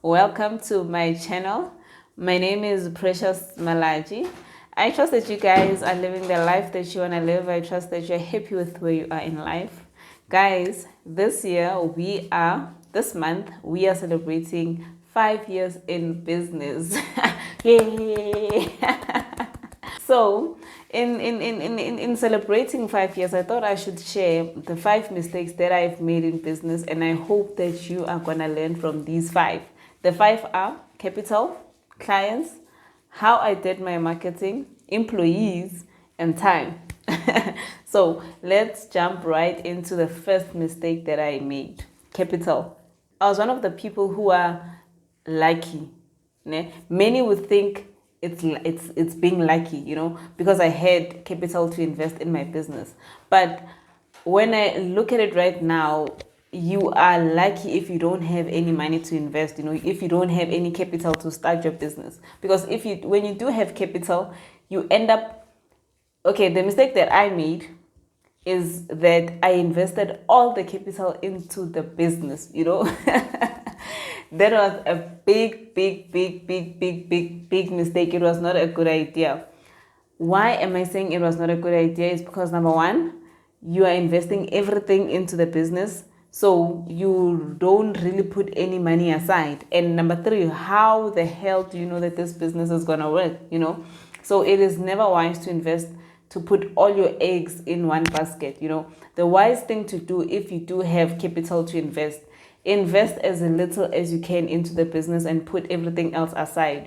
Welcome to my channel. My name is Precious Malaji. I trust that you guys are living the life that you want to live. I trust that you're happy with where you are in life. Guys, this month, we are celebrating 5 years in business. Yay! So, in celebrating 5 years, I thought I should share the 5 mistakes that I've made in business, and I hope that you are gonna learn from these five. The five are capital, clients, how I did my marketing, employees, and time. So let's jump right into the first mistake that I made. Capital. I was one of the people who are lucky. Many would think it's being lucky, because I had capital to invest in my business. But when I look at it right now, you are lucky if you don't have any money to invest, if you don't have any capital to start your business. Because when you do have capital, you end up, okay, the mistake that I made is that I invested all the capital into the business, That was a big mistake. It was not a good idea. Why am I saying it was not a good idea? Is because number one, you are investing everything into the business, so you don't really put any money aside. And number three, how the hell do you know that this business is gonna work? So it is never wise to put all your eggs in one basket. The wise thing to do, if you do have capital to invest as little as you can into the business and put everything else aside.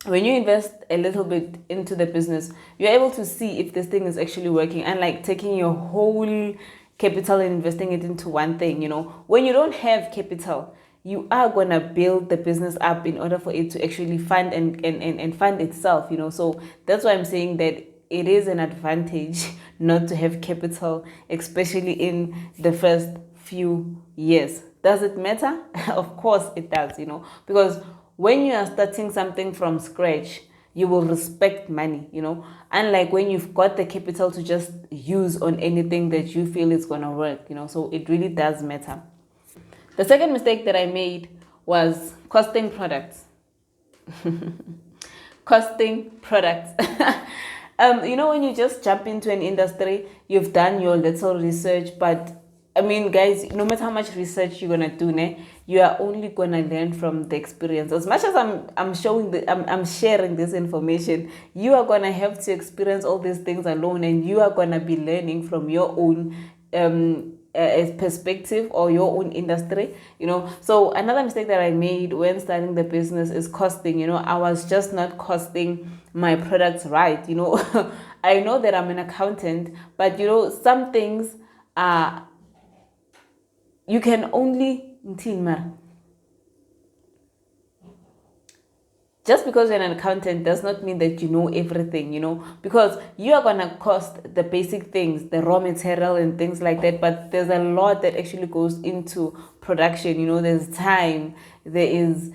When you invest a little bit into the business, you're able to see if this thing is actually working, unlike taking your whole capital and investing it into one thing. When you don't have capital, you are going to build the business up in order for it to actually fund and fund itself. So that's why I'm saying that it is an advantage not to have capital, especially in the first few years. Does it matter? Of course it does, because when you are starting something from scratch, you will respect money, unlike when you've got the capital to just use on anything that you feel is going to work, so it really does matter. The second mistake that I made was costing products. Costing products. When you just jump into an industry, you've done your little research, but guys, no matter how much research you're gonna do, you are only gonna learn from the experience. As much as I'm sharing this information, you are gonna have to experience all these things alone, and you are gonna be learning from your own perspective or your own industry. So another mistake that I made when starting the business is costing. I was just not costing my products right. I know that I'm an accountant, but some things are, you can only just because you're an accountant does not mean that you know everything, because you are going to cost the basic things, the raw material and things like that, but there's a lot that actually goes into production. There's time, there is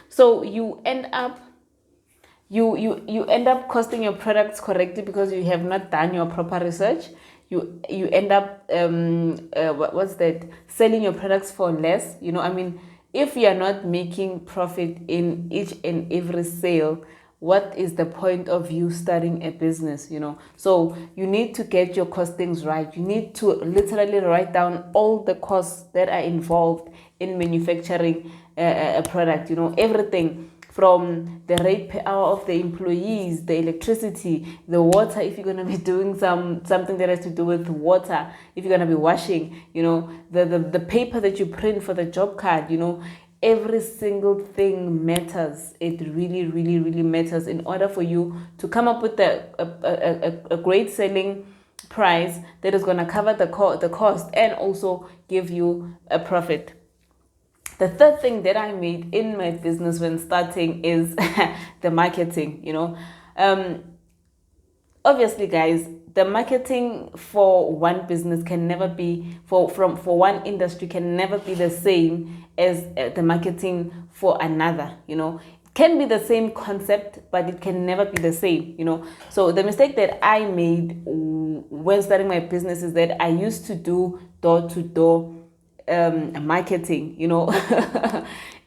so you end up costing your products correctly because you have not done your proper research. You end up selling your products for less. If you are not making profit in each and every sale, what is the point of you starting a business? So you need to get your costings right. You need to literally write down all the costs that are involved in manufacturing a product. Everything from the rate per hour of the employees, the electricity, the water, if you're going to be doing something that has to do with water, if you're going to be washing, the paper that you print for the job card, every single thing matters. It really, really, really matters in order for you to come up with a great selling price that is going to cover the cost and also give you a profit. The third thing that I made in my business when starting is the marketing. Obviously, guys, the marketing for one business can never be for one industry can never be the same as the marketing for another. It can be the same concept, but it can never be the same. So the mistake that I made when starting my business is that I used to do door to door marketing,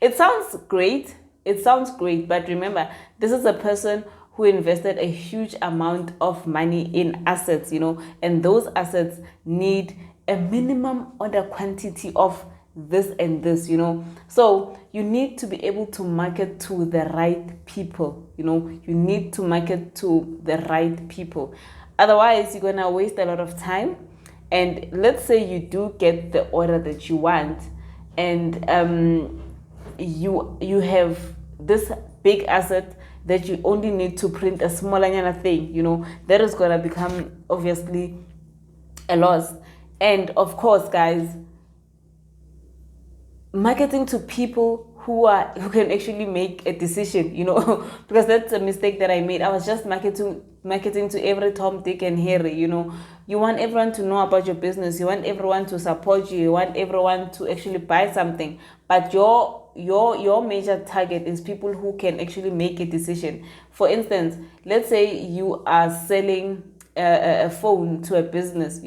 It sounds great. It sounds great, but remember, this is a person who invested a huge amount of money in assets, and those assets need a minimum order quantity of this and this, So you need to be able to market to the right people, You need to market to the right people. Otherwise, you're gonna waste a lot of time. And let's say you do get the order that you want, and you have this big asset that you only need to print a smaller thing, that is gonna become obviously a loss. And of course, guys, marketing to people who can actually make a decision, because that's a mistake that I made. I was just marketing to every Tom, Dick, and Harry. You want everyone to know about your business. You want everyone to support you. You want everyone to actually buy something. But your major target is people who can actually make a decision. For instance, let's say you are selling a phone to a business,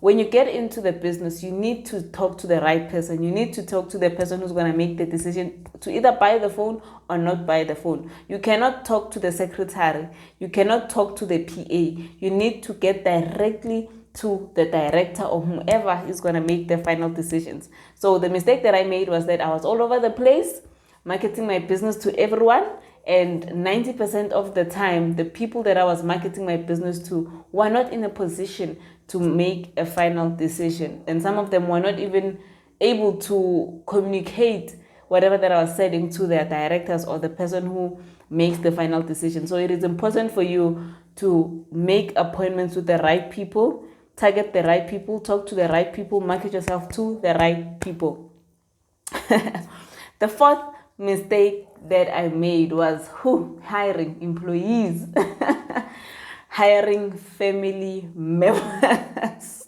When you get into the business, you need to talk to the right person. You need to talk to the person who's going to make the decision to either buy the phone or not buy the phone. You cannot talk to the secretary. You cannot talk to the PA. You need to get directly to the director or whomever is going to make the final decisions. So the mistake that I made was that I was all over the place, marketing my business to everyone. And 90% of the time, the people that I was marketing my business to were not in a position to make a final decision. And some of them were not even able to communicate whatever that I was selling to their directors or the person who makes the final decision. So it is important for you to make appointments with the right people, target the right people, talk to the right people, market yourself to the right people. The fourth mistake that I made was hiring employees. Hiring family members.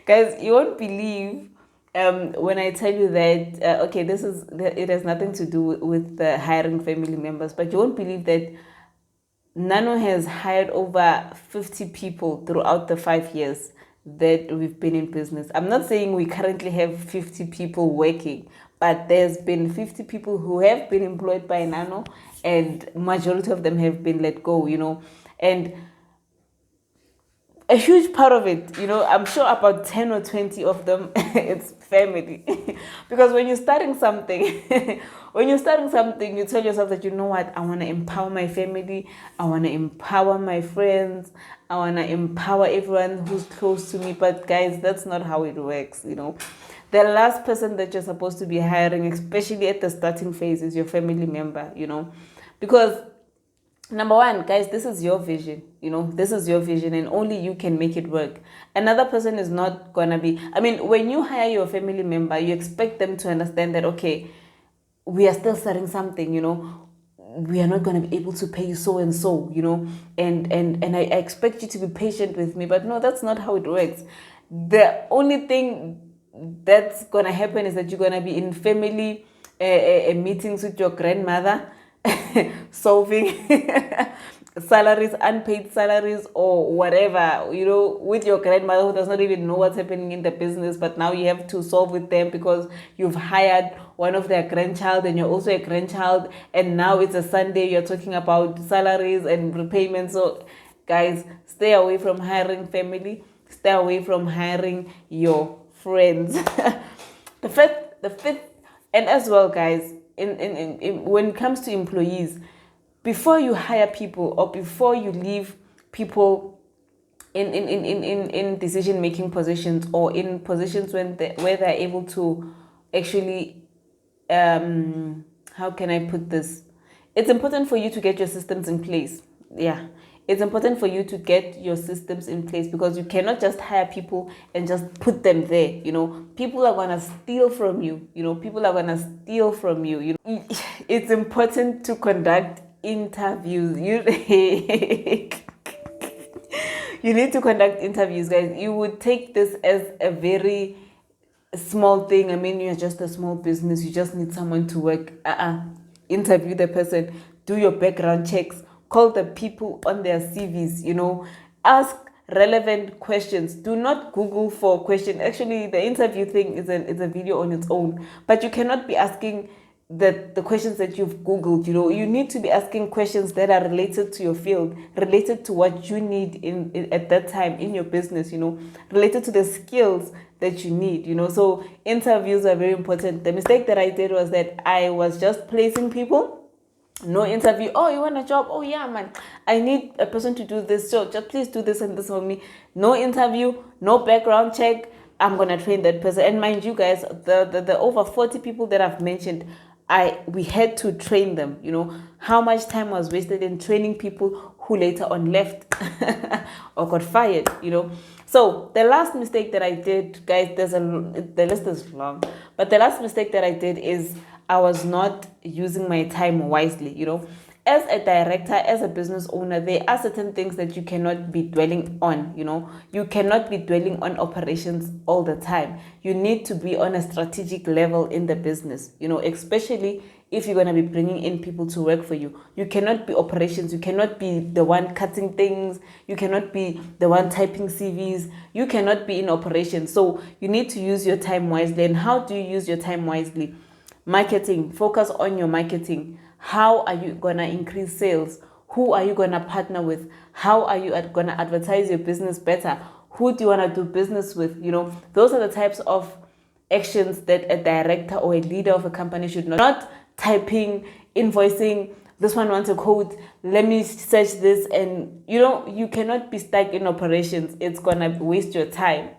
Guys, you won't believe when I tell you that, it has nothing to do with the hiring family members, but you won't believe that Nano has hired over 50 people throughout the 5 years that we've been in business. I'm not saying we currently have 50 people working, but there's been 50 people who have been employed by Nano, and majority of them have been let go, and a huge part of it, I'm sure about 10 or 20 of them, it's family. Because when you're starting something, you tell yourself that, I want to empower my family, I want to empower my friends, I want to empower everyone who's close to me. But guys, that's not how it works, The last person that you're supposed to be hiring, especially at the starting phase, is your family member, Because number one, guys, this is your vision, this is your vision, and only you can make it work. Another person is not gonna be, when you hire your family member, you expect them to understand that, okay, we are still starting something, we are not going to be able to pay you so and so, and I expect you to be patient with me. But no, that's not how it works. The only thing that's going to happen is that you're going to be in family meetings with your grandmother, solving salaries, unpaid salaries, or whatever, with your grandmother who does not even know what's happening in the business, but now you have to solve with them because you've hired one of their grandchild and you're also a grandchild, and now it's a Sunday, you're talking about salaries and repayments. So guys, stay away from hiring family, stay away from hiring your friends. The fifth, and as well, guys, in when it comes to employees, before you hire people or before you leave people in decision making positions or in positions where they're able to actually how can I put this? It's important for you to get your systems in place. Yeah. It's important for you to get your systems in place, because you cannot just hire people and just put them there. People are going to steal from you. People are going to steal from you. It's important to conduct interviews. You need to conduct interviews, guys. You would take this as a very small thing. You're just a small business. You just need someone to work. Interview the person. Do your background checks. Call the people on their CVs, ask relevant questions. Do not Google for questions. Actually, the interview thing is a video on its own, but you cannot be asking the questions that you've Googled. You need to be asking questions that are related to your field, related to what you need in at that time in your business, related to the skills that you need. So interviews are very important. The mistake that I did was that I was just placing people. No interview. Oh, you want a job? Oh yeah, man, I need a person to do this, so just please do this and this for me. No interview, no background check. I'm gonna train that person. And mind you guys, the over 40 people that I've mentioned, we had to train them. How much time was wasted in training people who later on left or got fired. So the last mistake that I did, guys, the list is long, but the last mistake that I did is I was not using my time wisely. As a director, as a business owner, there are certain things that you cannot be dwelling on. You cannot be dwelling on operations all the time. You need to be on a strategic level in the business, especially if you're going to be bringing in people to work for you. You cannot be operations. You cannot be the one cutting things. You cannot be the one typing CVs. You cannot be in operations. So you need to use your time wisely. And how do you use your time wisely? Marketing. Focus on your marketing. How are you going to increase sales? Who are you going to partner with? How are you going to advertise your business better? Who do you want to do business with? Those are the types of actions that a director or a leader of a company should not typing, invoicing. This one wants a code, let me search this. And you cannot be stuck in operations. It's gonna waste your time.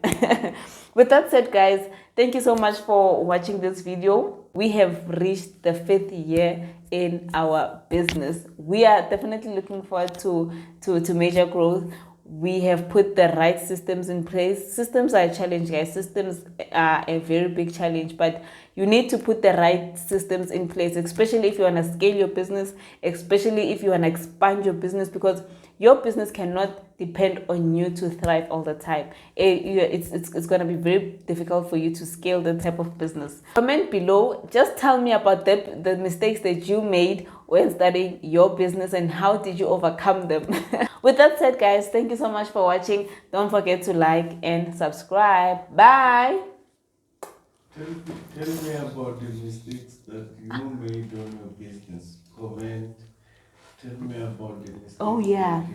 With that said, guys, thank you so much for watching this video. We have reached the 5th year in our business. We are definitely looking forward to major growth. We have put the right systems in place. Systems are a challenge, guys. Systems are a very big challenge, but you need to put the right systems in place, especially if you want to scale your business, especially if you want to expand your business, because your business cannot depend on you to thrive all the time. It's going to be very difficult for you to scale that type of business. Comment below. Just tell me about the mistakes that you made when starting your business and how did you overcome them. With that said, guys, thank you so much for watching. Don't forget to like and subscribe. Bye. Tell me about the mistakes that you made on your business. Comment. Tell me about the mistakes. Oh yeah.